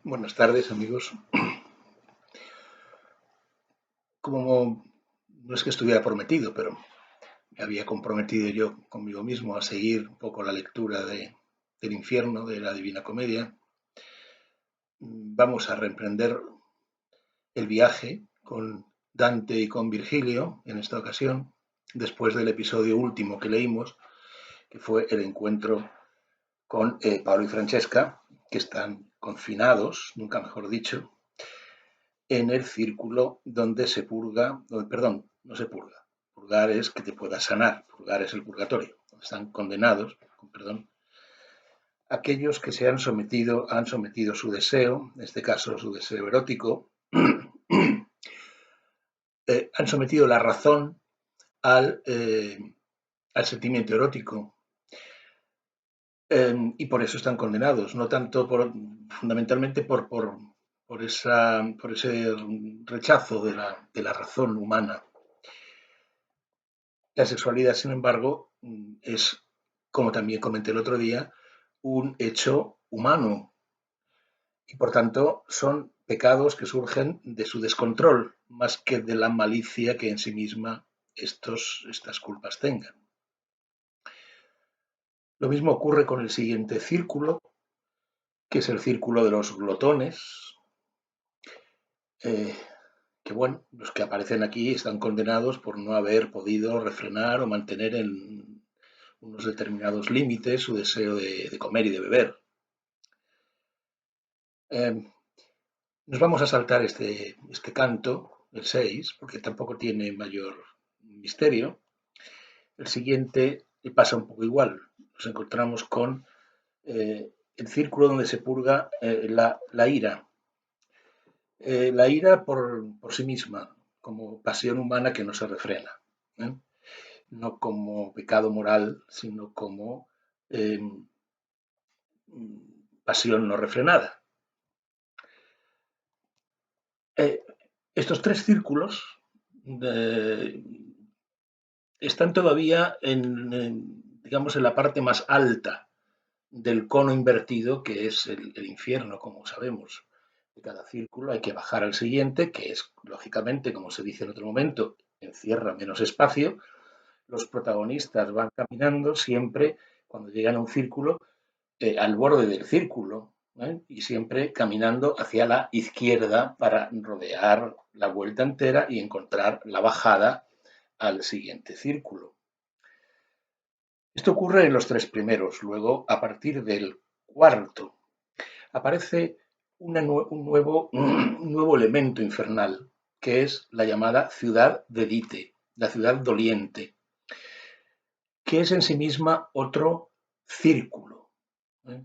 Buenas tardes, amigos. Como no es que estuviera prometido, pero me había comprometido yo conmigo mismo a seguir un poco la lectura del infierno, de la Divina Comedia, vamos a reemprender el viaje con Dante y con Virgilio en esta ocasión, después del episodio último que leímos, que fue el encuentro con Pablo y Francesca, que están confinados, nunca mejor dicho, en el círculo donde se purga, perdón, no se purga. Purgar es que te puedas sanar, purgar es el purgatorio. Están condenados, perdón, aquellos que han sometido su deseo, en este caso su deseo erótico, han sometido la razón al sentimiento erótico, y por eso están condenados, no tanto fundamentalmente por ese rechazo de la razón humana. La sexualidad, sin embargo, es, como también comenté el otro día, un hecho humano y por tanto son pecados que surgen de su descontrol más que de la malicia que en sí misma estas culpas tengan. Lo mismo ocurre con el siguiente círculo, que es el círculo de los glotones, eh, que bueno, los que aparecen aquí están condenados por no haber podido refrenar o mantener en unos determinados límites su deseo de comer y de beber. Nos vamos a saltar este canto, el 6, porque tampoco tiene mayor misterio. El siguiente pasa un poco igual. Nos encontramos con el círculo donde se purga la ira. La ira por sí misma, como pasión humana que no se refrena. ¿eh? No como pecado moral, sino como eh, pasión no refrenada. Eh, estos tres círculos están todavía digamos, en la parte más alta del cono invertido, que es el infierno, como sabemos. De cada círculo hay que bajar al siguiente, que es, lógicamente, como se dice en otro momento, encierra menos espacio. Los protagonistas van caminando siempre, cuando llegan a un círculo, al borde del círculo, y siempre caminando hacia la izquierda para rodear la vuelta entera y encontrar la bajada al siguiente círculo. Esto ocurre en los tres primeros. Luego, a partir del cuarto, aparece un nuevo elemento infernal, que es la llamada ciudad de Dite, la ciudad doliente, que es en sí misma otro círculo. ¿eh?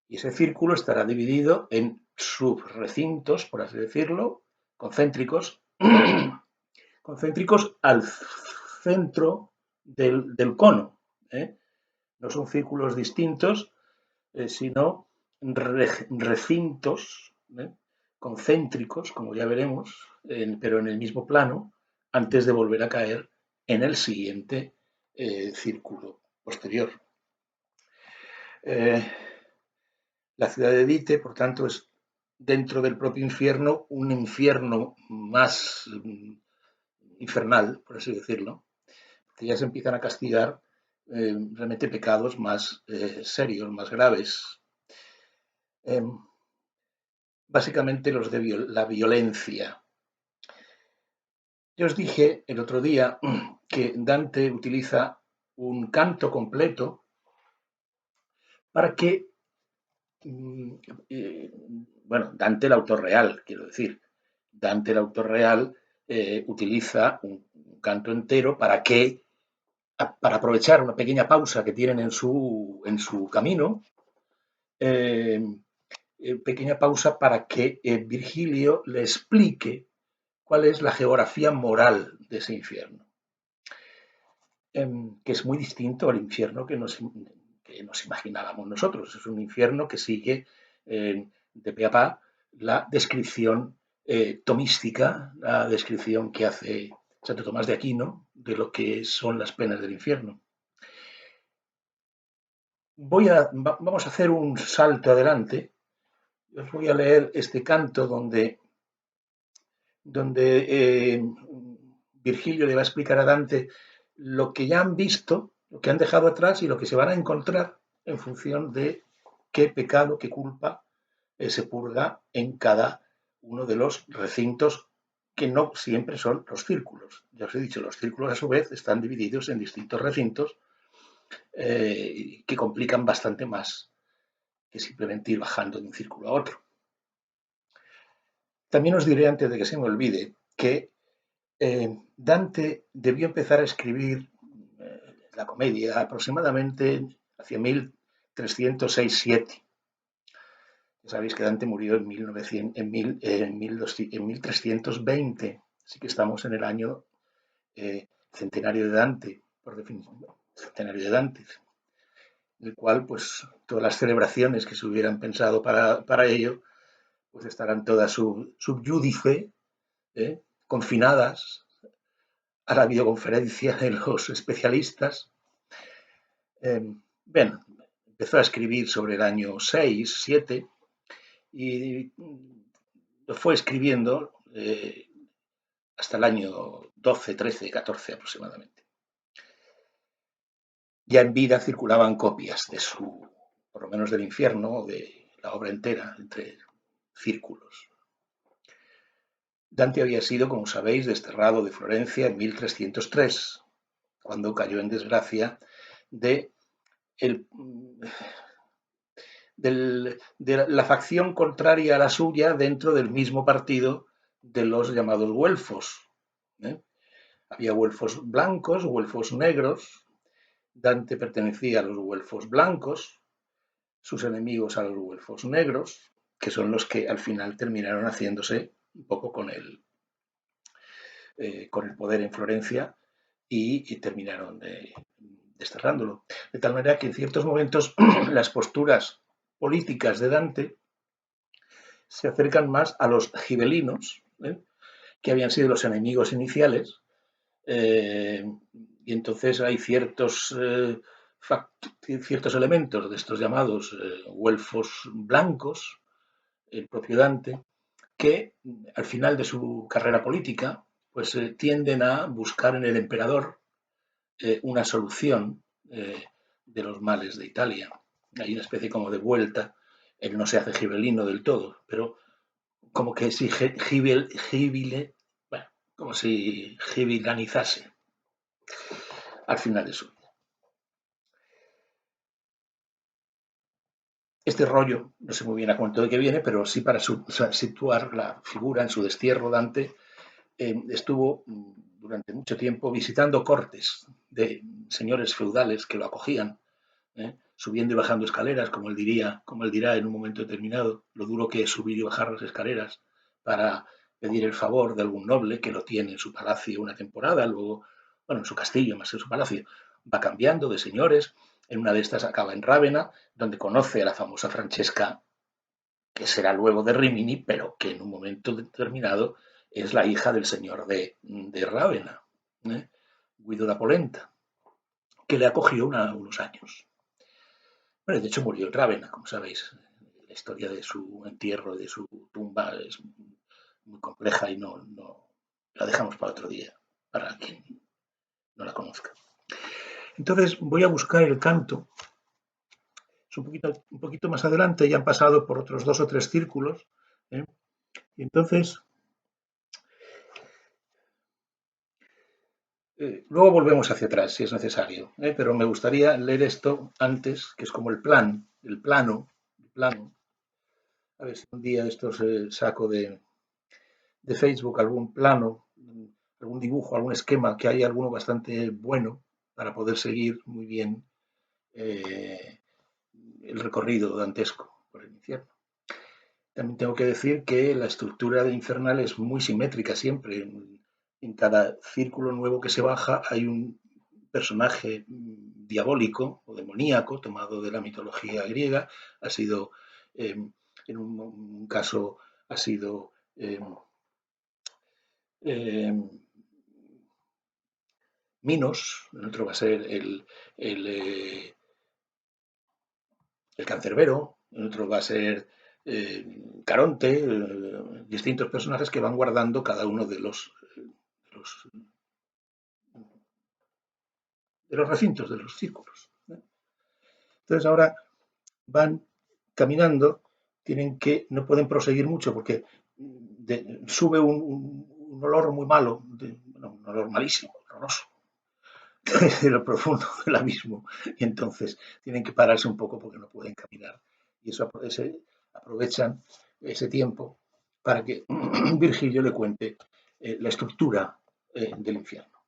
Y ese círculo estará dividido en subrecintos, por así decirlo, concéntricos, concéntricos al centro del cono. ¿eh? No son círculos distintos, sino recintos concéntricos, como ya veremos, pero en el mismo plano, antes de volver a caer en el siguiente círculo posterior. La ciudad de Dite, por tanto, es dentro del propio infierno un infierno más infernal, por así decirlo, que ya se empiezan a castigar realmente pecados más serios, más graves. Básicamente los de la violencia. Yo os dije el otro día que Dante utiliza un canto completo para que, bueno, Dante el autor real, quiero decir, Dante el autor real utiliza un canto entero para aprovechar una pequeña pausa que tienen en su camino, eh, pequeña pausa para que Virgilio le explique cuál es la geografía moral de ese infierno, que es muy distinto al infierno que nos imaginábamos nosotros. Es un infierno que sigue de pe a pa la descripción tomística, la descripción que hace Santo Tomás de Aquino de lo que son las penas del infierno. Vamos a hacer un salto adelante Os voy a leer este canto donde Virgilio le va a explicar a Dante lo que ya han visto, lo que han dejado atrás y lo que se van a encontrar en función de qué pecado, qué culpa se purga en cada uno de los recintos que no siempre son los círculos. Ya os he dicho, los círculos a su vez están divididos en distintos recintos que complican bastante más que simplemente ir bajando de un círculo a otro. También os diré, antes de que se me olvide, que Dante debió empezar a escribir la comedia aproximadamente hacia 1306-7. Ya sabéis que Dante murió en, 1900, en 1320, así que estamos en el año centenario de Dante, por definición, centenario de Dante, en el cual pues todas las celebraciones que se hubieran pensado para ello pues estarán todas subyúdice, confinadas a la videoconferencia de los especialistas. Bien, empezó a escribir sobre el año 6, 7 y lo fue escribiendo hasta el año 12, 13, 14 aproximadamente. Ya en vida circulaban copias de su, por lo menos del infierno, o de la obra entera, entre círculos. Dante había sido, como sabéis, desterrado de Florencia en 1303, cuando cayó en desgracia de, el, de la facción contraria a la suya dentro del mismo partido de los llamados güelfos. Había güelfos blancos, güelfos negros. Dante pertenecía a los güelfos blancos, sus enemigos a los güelfos negros, que son los que al final terminaron haciéndose un poco con el poder en Florencia y terminaron desterrándolo. De tal manera que en ciertos momentos las posturas políticas de Dante se acercan más a los gibelinos, que habían sido los enemigos iniciales, y entonces hay ciertos elementos de estos llamados güelfos blancos, el propio Dante, que al final de su carrera política pues tienden a buscar en el emperador una solución de los males de Italia. Hay una especie como de vuelta, él no se hace gibelino del todo, pero como que si bueno, como si gibilanizase al final de su vida. Este rollo, no sé muy bien a cuánto de qué viene, pero sí para situar la figura en su destierro, Dante estuvo durante mucho tiempo visitando cortes de señores feudales que lo acogían, subiendo y bajando escaleras, como él dirá en un momento determinado, lo duro que es subir y bajar las escaleras para pedir el favor de algún noble que lo tiene en su palacio una temporada, luego, bueno, en su castillo más que en su palacio, va cambiando de señores. En una de estas acaba en Rávena, donde conoce a la famosa Francesca, que será luego de Rimini, pero que en un momento determinado es la hija del señor de Rávena, Guido da Polenta, que le acogió unos años. Bueno, de hecho murió en Rávena, como sabéis. La historia de su entierro, de su tumba es muy compleja y no la dejamos para otro día, para quien no la conozca. Entonces voy a buscar el canto. Es un poquito más adelante, ya han pasado por otros 2 o 3 círculos. Y entonces, luego volvemos hacia atrás si es necesario, pero me gustaría leer esto antes, que es como el plano. A ver si un día esto saco de Facebook algún plano, algún dibujo, algún esquema, que haya alguno bastante bueno para poder seguir muy bien eh, el recorrido dantesco por el infierno. También tengo que decir que la estructura de Infernal es muy simétrica siempre. En cada círculo nuevo que se baja hay un personaje diabólico o demoníaco tomado de la mitología griega. Ha sido, en un caso, ha sido Minos, en otro va a ser el cancerbero, en otro va a ser Caronte, distintos personajes que van guardando cada uno de los, de los recintos, de los círculos. Entonces ahora van caminando, no pueden proseguir mucho porque sube un olor muy malo, bueno, un olor malísimo, horroroso, de lo profundo del abismo. Y entonces tienen que pararse un poco porque no pueden caminar. Y aprovechan ese tiempo para que Virgilio le cuente la estructura del infierno.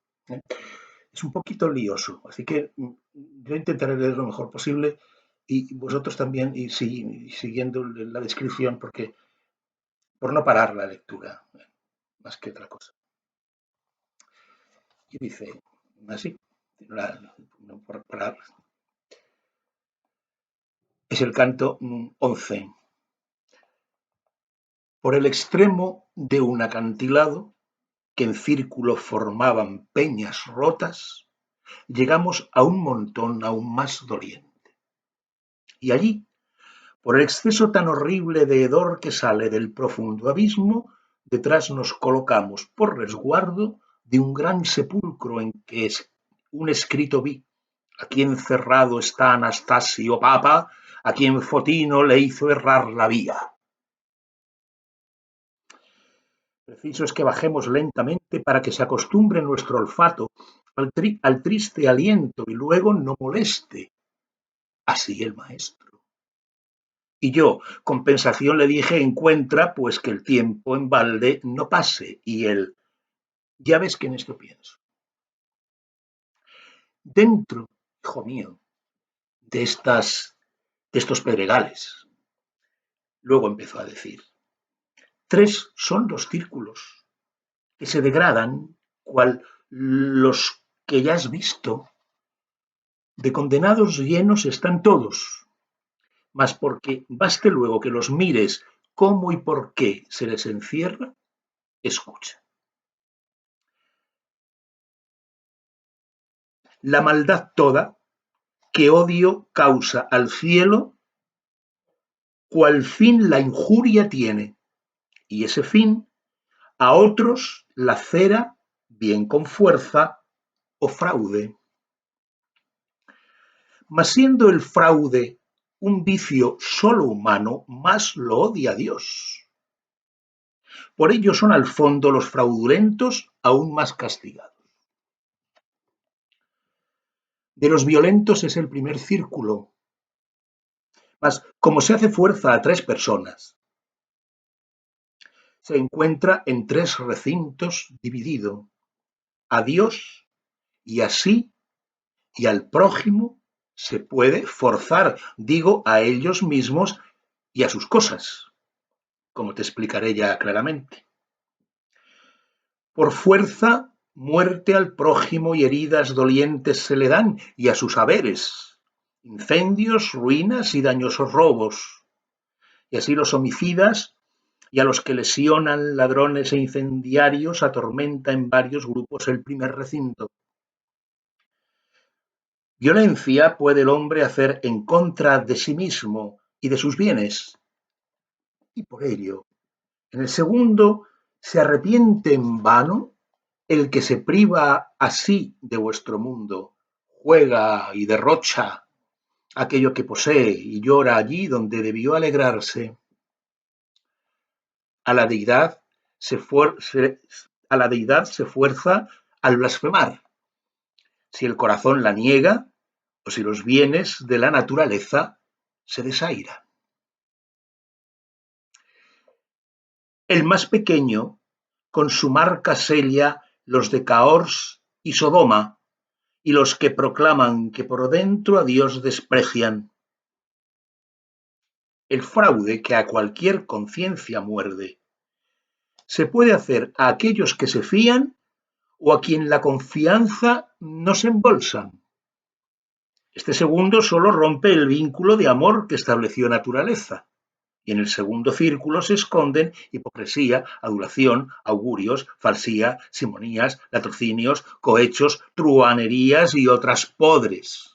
Es un poquito lioso, así que yo intentaré leer lo mejor posible y vosotros también, y siguiendo la descripción, porque por no parar la lectura, más que otra cosa. Y dice así, no por parar, es el canto 11. Por el extremo de un acantilado que en círculo formaban peñas rotas, llegamos a un montón aún más doliente. Y allí, por el exceso tan horrible de hedor que sale del profundo abismo, detrás nos colocamos por resguardo de un gran sepulcro en que un escrito vi: aquí encerrado está Anastasio Papa, a quien Fotino le hizo errar la vía. Preciso es que bajemos lentamente para que se acostumbre nuestro olfato al triste aliento y luego no moleste. Así el maestro. Y yo, con pensación, le dije: encuentra, pues, que el tiempo en balde no pase. Y él: ya ves que en esto pienso. Dentro, hijo mío, de estos pedregales, luego empezó a decir: 3 son los círculos que se degradan, cual los que ya has visto. De condenados llenos están todos, mas porque baste luego que los mires cómo y por qué se les encierra, escucha. La maldad toda que odio causa al cielo, cual fin la injuria tiene, y ese fin a otros lacera, bien con fuerza o fraude. Mas siendo el fraude un vicio solo humano, más lo odia Dios. Por ello son al fondo los fraudulentos aún más castigados. De los violentos es el primer círculo, mas como se hace fuerza a 3 personas, se encuentra en 3 recintos dividido: a Dios y así y al prójimo se puede forzar, digo, a ellos mismos y a sus cosas, como te explicaré ya claramente. Por fuerza, muerte al prójimo y heridas dolientes se le dan, y a sus haberes, incendios, ruinas y dañosos robos. Y así los homicidas y a los que lesionan, ladrones e incendiarios, atormenta en varios grupos el primer recinto. Violencia puede el hombre hacer en contra de sí mismo y de sus bienes, y por ello, en el segundo, se arrepiente en vano el que se priva así de vuestro mundo, juega y derrocha aquello que posee y llora allí donde debió alegrarse. A la deidad se fuerza al blasfemar, si el corazón la niega o si los bienes de la naturaleza se desaira. El más pequeño con su marca sella los de Caors y Sodoma, y los que proclaman que por dentro a Dios desprecian. El fraude que a cualquier conciencia muerde se puede hacer a aquellos que se fían o a quien la confianza no se embolsan. Este segundo solo rompe el vínculo de amor que estableció naturaleza. Y en el segundo círculo se esconden hipocresía, adulación, augurios, falsía, simonías, latrocinios, cohechos, truhanerías y otras podres.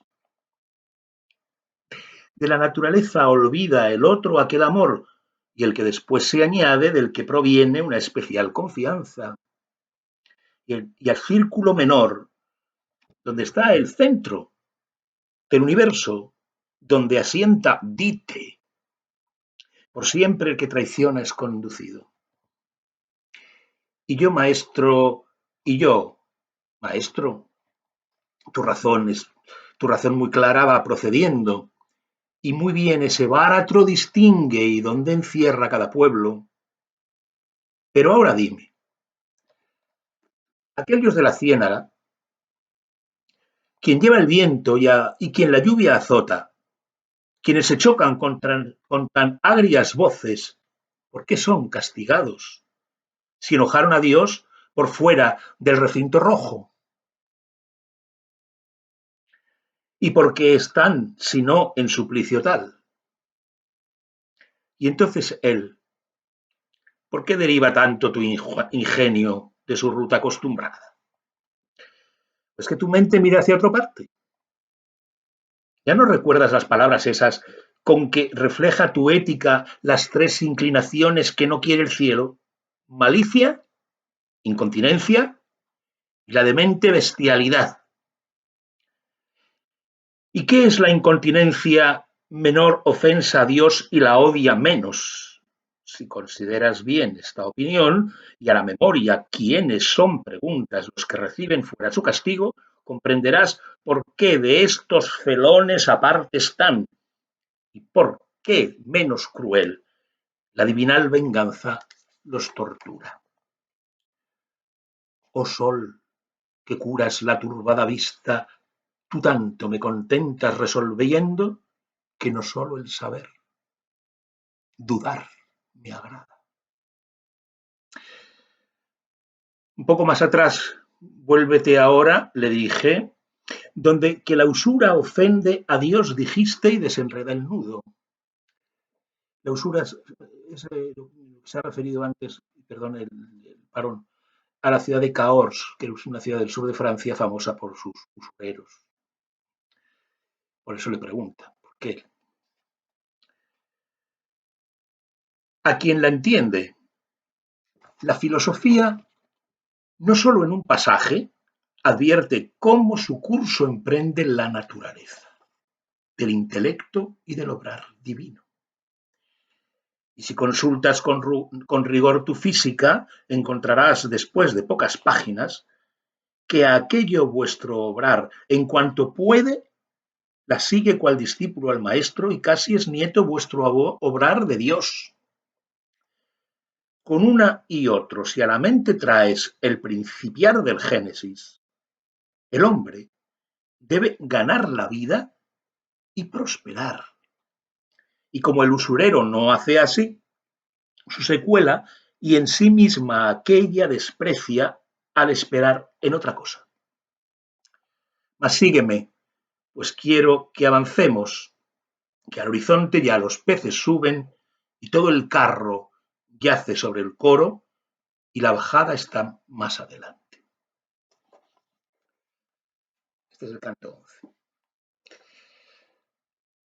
De la naturaleza olvida el otro aquel amor y el que después se añade del que proviene una especial confianza. Y al círculo menor, donde está el centro del universo, donde asienta Dite, por siempre el que traiciona es conducido. Y yo, maestro, y yo, maestro, tu razón muy clara va procediendo, y muy bien ese báratro distingue y dónde encierra cada pueblo. Pero ahora dime, aquellos de la ciénaga, quien lleva el viento y quien la lluvia azota, quienes se chocan con tan agrias voces, ¿por qué son castigados? Si enojaron a Dios por fuera del recinto rojo. ¿Y por qué están, si no, en suplicio tal? Y entonces él, ¿por qué deriva tanto tu ingenio de su ruta acostumbrada? Es que tu mente mira hacia otra parte. ¿Ya no recuerdas las palabras esas con que refleja tu ética las tres inclinaciones que no quiere el cielo? Malicia, incontinencia y la demente bestialidad. ¿Y qué es la incontinencia menor ofensa a Dios y la odia menos? Si consideras bien esta opinión y a la memoria quiénes son preguntas los que reciben fuera su castigo, comprenderás por qué de estos felones aparte están y por qué menos cruel la divinal venganza los tortura. Oh sol, que curas la turbada vista, tú tanto me contentas resolviendo que no solo el saber, dudar me agrada. Un poco más atrás, vuélvete ahora, le dije, donde que la usura ofende a Dios dijiste y desenreda el nudo. La usura se ha referido antes, perdón, el parón, a la ciudad de Cahors, que es una ciudad del sur de Francia famosa por sus usureros. Por eso le pregunta, ¿por qué? A quien la entiende, la filosofía no solo en un pasaje advierte cómo su curso emprende la naturaleza del intelecto y del obrar divino. Y si consultas con rigor tu física, encontrarás después de pocas páginas que a aquello vuestro obrar, en cuanto puede, la sigue cual discípulo al maestro y casi es nieto vuestro obrar de Dios. Con una y otro, si a la mente traes el principiar del Génesis, el hombre debe ganar la vida y prosperar. Y como el usurero no hace así, su secuela y en sí misma aquella desprecia al esperar en otra cosa. Mas sígueme, pues quiero que avancemos, que al horizonte ya los peces suben y todo el carro yace sobre el coro y la bajada está más adelante. Este es el canto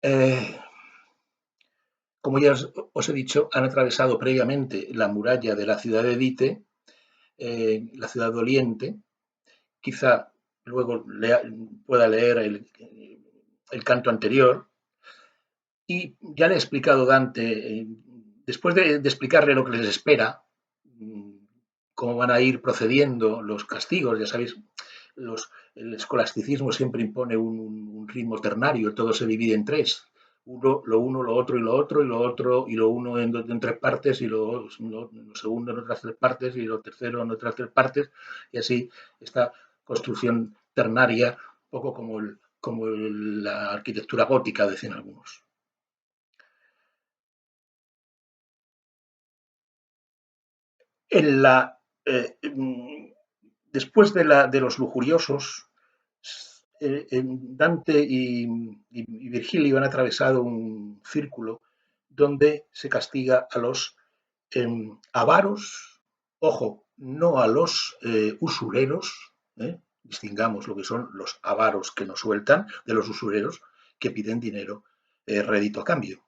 11. Como ya os he dicho, han atravesado previamente la muralla de la ciudad de Dite, la ciudad doliente. Quizá luego pueda leer el canto anterior. Y ya le he explicado Dante, después de explicarle lo que les espera, cómo van a ir procediendo los castigos, ya sabéis, el escolasticismo siempre impone un ritmo ternario, todo se divide en tres. Lo otro y lo otro, y lo otro, y lo uno en tres partes, y lo segundo en otras tres partes, y lo tercero en otras tres partes, y así esta construcción ternaria, un poco como la arquitectura gótica, decían algunos. En la, después de los lujuriosos, Dante y Virgilio han atravesado un círculo donde se castiga a los avaros, ojo, no a los usureros, distingamos lo que son los avaros que no sueltan de los usureros que piden dinero rédito a cambio.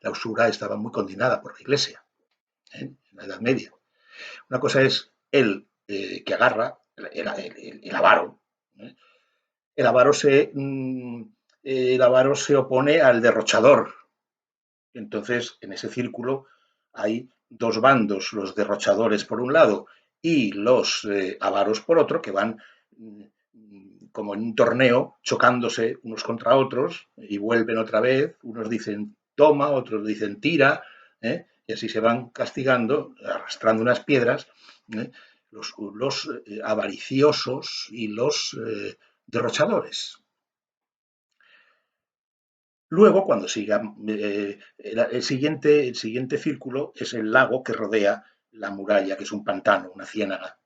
La usura estaba muy condenada por la Iglesia, en la Edad Media. Una cosa es el que agarra, el avaro. ¿eh? El avaro, el avaro se opone al derrochador. Entonces, en ese círculo hay dos bandos, los derrochadores por un lado y los avaros por otro, que van como en un torneo, chocándose unos contra otros y vuelven otra vez. Unos dicen toma, otros dicen tira, y así se van castigando, arrastrando unas piedras, los avariciosos y los derrochadores. Luego, cuando siga, el siguiente círculo es el lago que rodea la muralla, que es un pantano, una ciénaga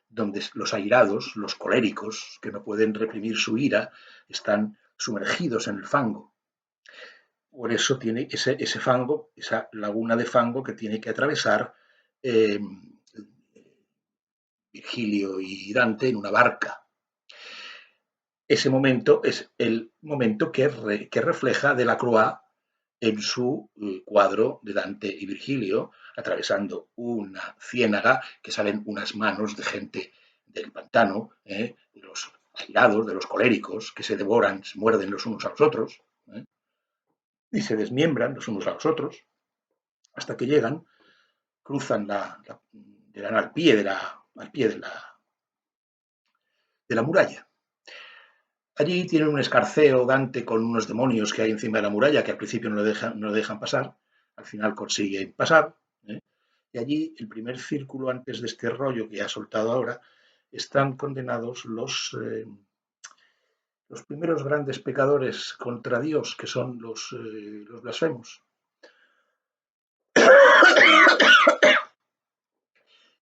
donde los airados, los coléricos, que no pueden reprimir su ira, están sumergidos en el fango. Por eso tiene ese fango, esa laguna de fango que tiene que atravesar eh, Virgilio y Dante en una barca. Ese momento es el momento que refleja Delacroix en su cuadro de Dante y Virgilio, atravesando una ciénaga que salen unas manos de gente del pantano, de los airados, de los coléricos, que se devoran, se muerden los unos a los otros, y se desmiembran los unos a los otros, hasta que llegan, cruzan llegan al pie de la muralla. Allí tienen un escarceo Dante con unos demonios que hay encima de la muralla que al principio no le dejan pasar, al final consiguen pasar. ¿eh? Y allí, el primer círculo antes de este rollo que ha soltado ahora, están condenados los primeros grandes pecadores contra Dios, que son los blasfemos.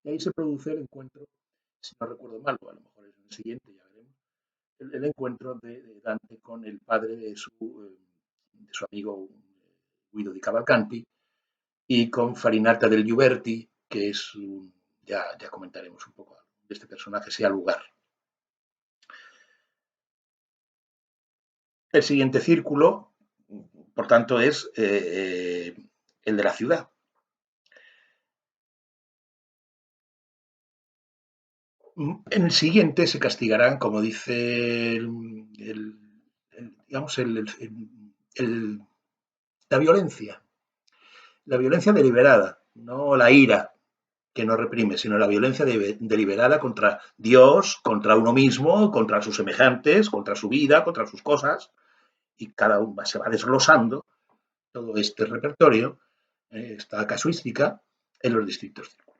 Y ahí se produce el encuentro, si no recuerdo mal, o a lo mejor es en el siguiente, ya veremos, el encuentro de Dante con el padre de su amigo Guido di Cavalcanti y con Farinata del Giuberti, que es ya comentaremos un poco de este personaje, sea lugar. El siguiente círculo, por tanto, es el de la ciudad. En el siguiente se castigarán, como dice digamos, la violencia deliberada, no la ira que no reprime, sino la violencia deliberada contra Dios, contra uno mismo, contra sus semejantes, contra su vida, contra sus cosas, y cada uno se va desglosando todo este repertorio, esta casuística, en los distintos círculos.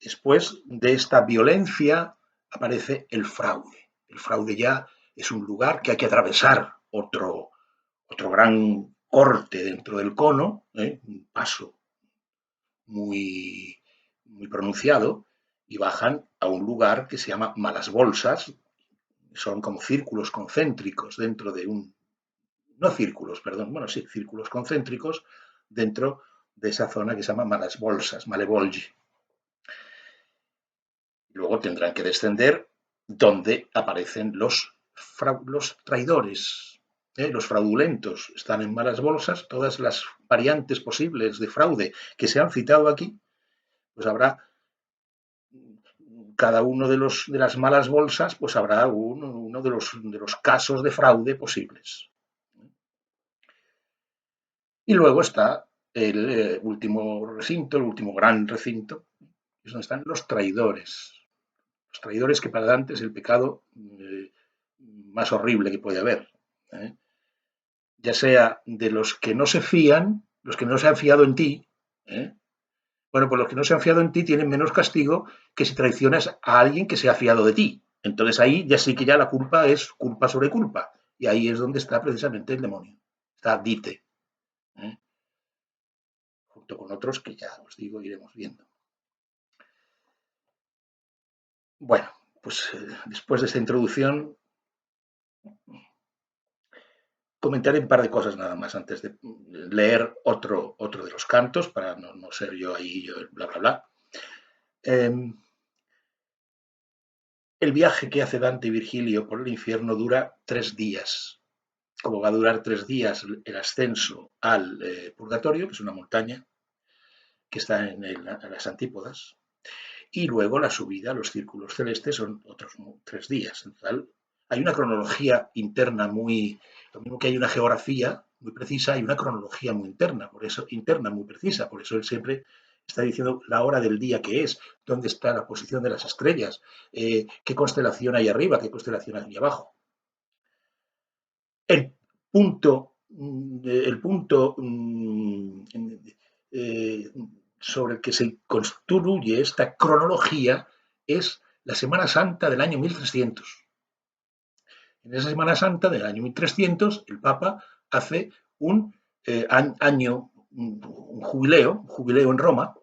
Después de esta violencia aparece el fraude. El fraude ya es un lugar que hay que atravesar, otro gran corte dentro del cono, un paso muy, muy pronunciado, y bajan a un lugar que se llama Malas Bolsas. Son como círculos concéntricos dentro de no círculos, perdón, bueno, sí, círculos concéntricos dentro de esa zona que se llama Malas Bolsas, Malebolgi. Luego tendrán que descender donde aparecen los traidores, los fraudulentos. Están en Malas Bolsas, todas las variantes posibles de fraude que se han citado aquí, pues habrá cada uno de las malas bolsas, pues habrá uno de los casos de fraude posibles. Y luego está el último recinto, el último gran recinto, es donde están los traidores. Los traidores que para Dante es el pecado más horrible que puede haber. Ya sea de los que no se fían, los que no se han fiado en ti, bueno, pues los que no se han fiado en ti tienen menos castigo que si traicionas a alguien que se ha fiado de ti. Entonces ahí ya sí que ya la culpa es culpa sobre culpa. Y ahí es donde está precisamente el demonio. Está Dite. Junto con otros que ya os digo iremos viendo. Bueno, pues después de esta introducción comentaré un par de cosas nada más antes de leer otro de los cantos para no ser yo ahí bla bla bla. El viaje que hace Dante y Virgilio por el infierno dura 3 días. como va a durar 3 días el ascenso al purgatorio, que es una montaña que está en las antípodas, y luego la subida a los círculos celestes son otros 3 días. En total, hay una cronología interna lo mismo que hay una geografía muy precisa, hay una cronología muy interna muy precisa, por eso él siempre está diciendo la hora del día que es, dónde está la posición de las estrellas, qué constelación hay arriba, qué constelación hay abajo. El punto sobre el que se construye esta cronología es la Semana Santa del año 1300. En esa Semana Santa del año 1300, el Papa hace un jubileo en Roma,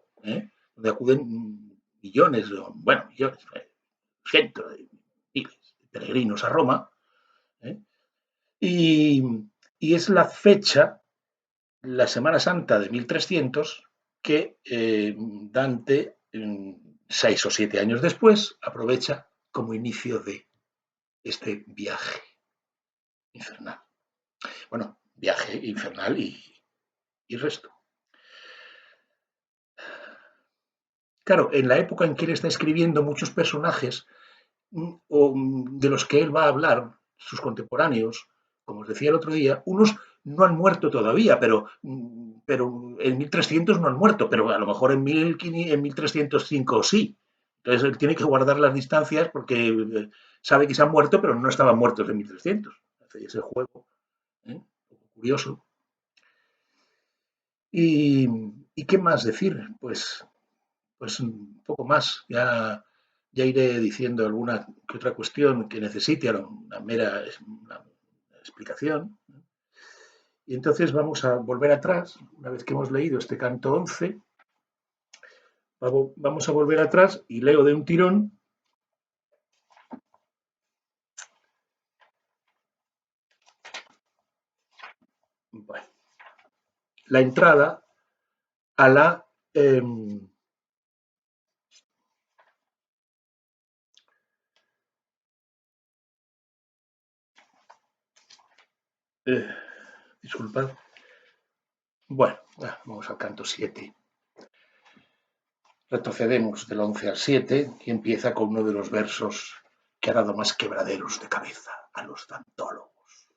donde acuden millones, cientos de miles de peregrinos a Roma, ¿eh? Y, y es la fecha, la Semana Santa de 1300, que Dante, 6 o 7 años después, aprovecha como inicio de este viaje infernal. Bueno, viaje infernal y resto. Claro, en la época en que él está escribiendo, muchos personajes de los que él va a hablar, sus contemporáneos, como os decía el otro día, unos no han muerto todavía, pero en 1300 no han muerto, pero a lo mejor en 1305 sí. Entonces él tiene que guardar las distancias porque sabe que se han muerto, pero no estaban muertos en 1300. Hace ese juego, un poco curioso. ¿Y qué más decir? Pues un poco más. Ya iré diciendo alguna que otra cuestión que necesite una mera explicación. Y entonces vamos a volver atrás, una vez que hemos leído este canto 11, vamos a volver atrás y leo de un tirón la entrada a la disculpad. Bueno, vamos al canto 7. Retrocedemos del 11 al 7 y empieza con uno de los versos que ha dado más quebraderos de cabeza a los dantólogos.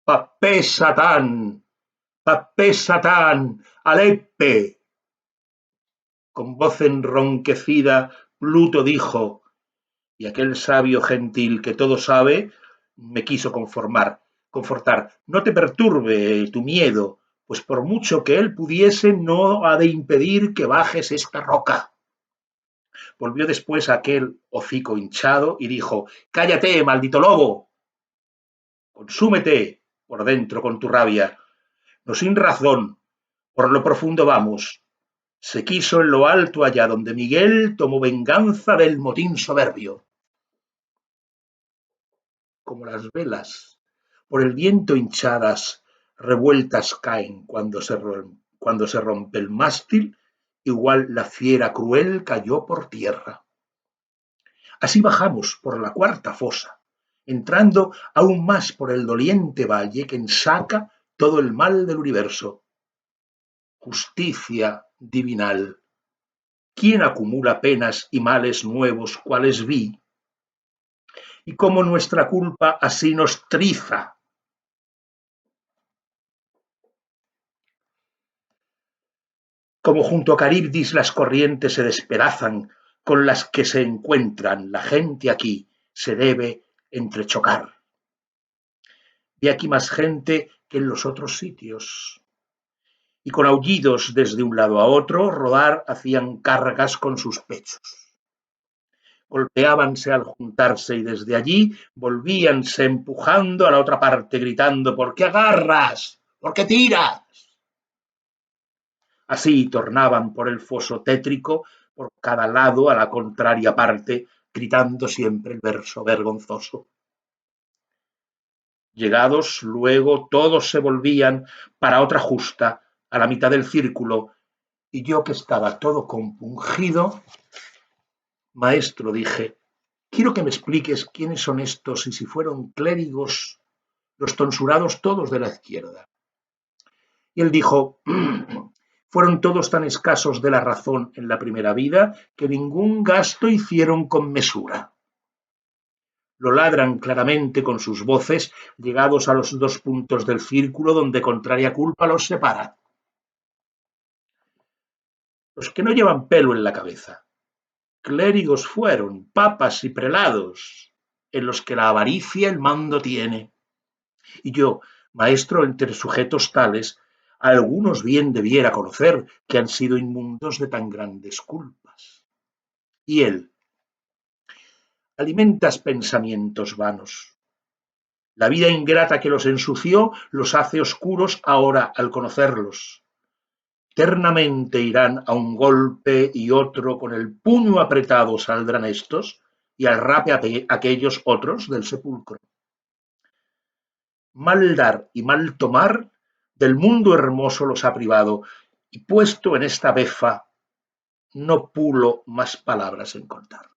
¡Papé Satán! ¡Papé Satán! ¡Aleppe! Con voz enronquecida, Pluto dijo, y aquel sabio gentil que todo sabe me quiso confortar. No te perturbe tu miedo, pues por mucho que él pudiese, no ha de impedir que bajes esta roca. Volvió después aquel hocico hinchado y dijo, cállate, maldito lobo, consúmete por dentro con tu rabia, no sin razón, por lo profundo vamos. Se quiso en lo alto allá donde Miguel tomó venganza del motín soberbio. Como las velas, por el viento hinchadas, revueltas caen cuando se rompe el mástil, igual la fiera cruel cayó por tierra. Así bajamos por la cuarta fosa, entrando aún más por el doliente valle que ensaca todo el mal del universo. Justicia divinal, ¿quién acumula penas y males nuevos cuales vi? Y cómo nuestra culpa así nos triza. Como junto a Caribdis las corrientes se despedazan, con las que se encuentran la gente aquí se debe entrechocar. Vi aquí más gente que en los otros sitios. Y con aullidos desde un lado a otro rodar hacían cargas con sus pechos. Golpeábanse al juntarse y desde allí volvíanse empujando a la otra parte gritando ¿por qué agarras? ¿Por qué tiras? Así tornaban por el foso tétrico por cada lado a la contraria parte, gritando siempre el verso vergonzoso. Llegados luego todos se volvían para otra justa a la mitad del círculo y yo que estaba todo compungido, maestro dije, Quiero que me expliques quiénes son estos y si fueron clérigos los tonsurados todos de la izquierda. Y él dijo, fueron todos tan escasos de la razón en la primera vida que ningún gasto hicieron con mesura. Lo ladran claramente con sus voces, llegados a los 2 puntos del círculo donde contraria culpa los separa. Los que no llevan pelo en la cabeza. Clérigos fueron, papas y prelados, en los que la avaricia el mando tiene. Y yo, maestro entre sujetos tales, a algunos bien debiera conocer que han sido inmundos de tan grandes culpas. Y él, alimentas pensamientos vanos. La vida ingrata que los ensució los hace oscuros ahora al conocerlos. Eternamente irán a un golpe y otro con el puño apretado saldrán estos y al rape aquellos otros del sepulcro. Mal dar y mal tomar del mundo hermoso los ha privado y puesto en esta befa no pulo más palabras en contar.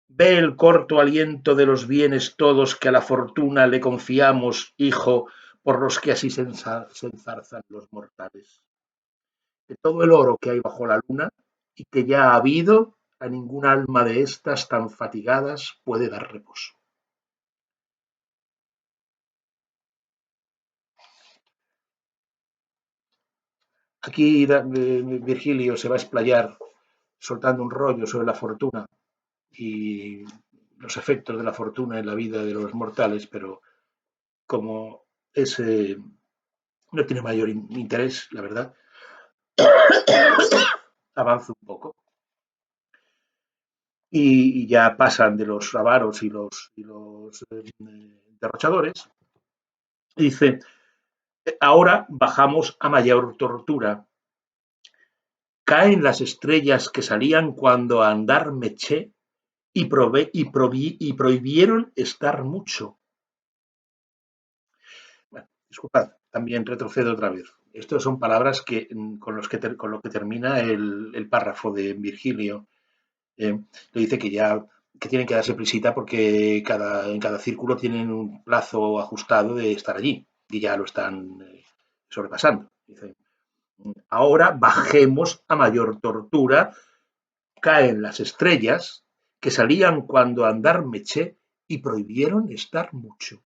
Ve el corto aliento de los bienes todos que a la fortuna le confiamos, hijo, por los que así se enzarzan los mortales. De todo el oro que hay bajo la luna y que ya ha habido, a ningún alma de estas tan fatigadas puede dar reposo. Aquí Virgilio se va a explayar soltando un rollo sobre la fortuna y los efectos de la fortuna en la vida de los mortales, pero como ese no tiene mayor interés, la verdad, avanza un poco. Y ya pasan de los avaros y los derrochadores. Y dice, ahora bajamos a mayor tortura. Caen las estrellas que salían cuando a andar me eché y prohibieron estar mucho. Bueno, disculpad, también retrocedo otra vez. Estas son palabras que, con lo que termina el párrafo de Virgilio. Le dice que tienen que darse prisita porque en cada círculo tienen un plazo ajustado de estar allí y ya lo están sobrepasando. Dice, ahora bajemos a mayor tortura, caen las estrellas que salían cuando andar me eché y prohibieron estar mucho.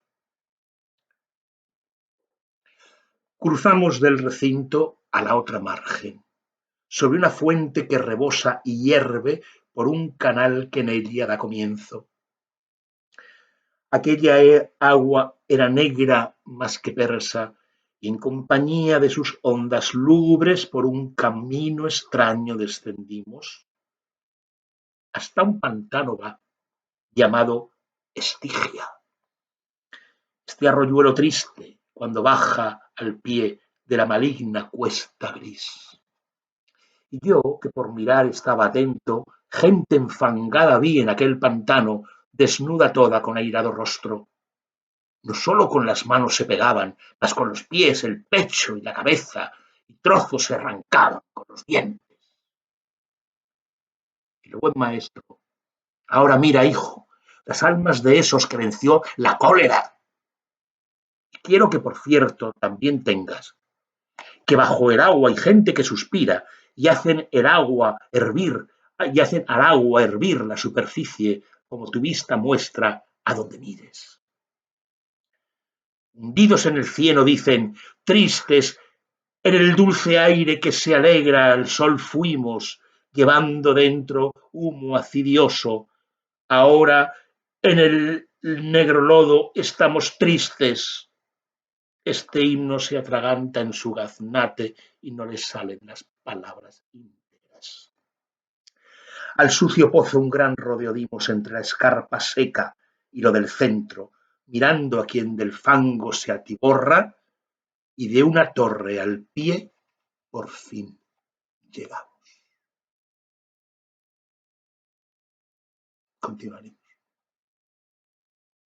Cruzamos del recinto a la otra margen, sobre una fuente que rebosa y hierve por un canal que en ella da comienzo. Aquella agua era negra más que persa, y en compañía de sus ondas lúgubres por un camino extraño descendimos, hasta un pantano va, llamado Estigia. Este arroyuelo triste, cuando baja al pie de la maligna cuesta gris. Y yo, que por mirar estaba atento, gente enfangada vi en aquel pantano, desnuda toda con airado rostro. No solo con las manos se pegaban, mas con los pies, el pecho y la cabeza, y trozos se arrancaban con los dientes. Y el buen maestro, ahora mira, hijo, las almas de esos que venció la cólera. Y quiero que, por cierto, también tengas que bajo el agua hay gente que suspira y hacen al agua hervir la superficie, como tu vista muestra a donde mires. Hundidos en el cielo dicen, tristes, en el dulce aire que se alegra al sol fuimos, llevando dentro humo acidioso. Ahora en el negro lodo estamos tristes. Este himno se atraganta en su gaznate y no le salen las palabras íntegras. Al sucio pozo un gran rodeo dimos entre la escarpa seca y lo del centro, mirando a quien del fango se atiborra, y de una torre al pie por fin llegamos. Continuaré.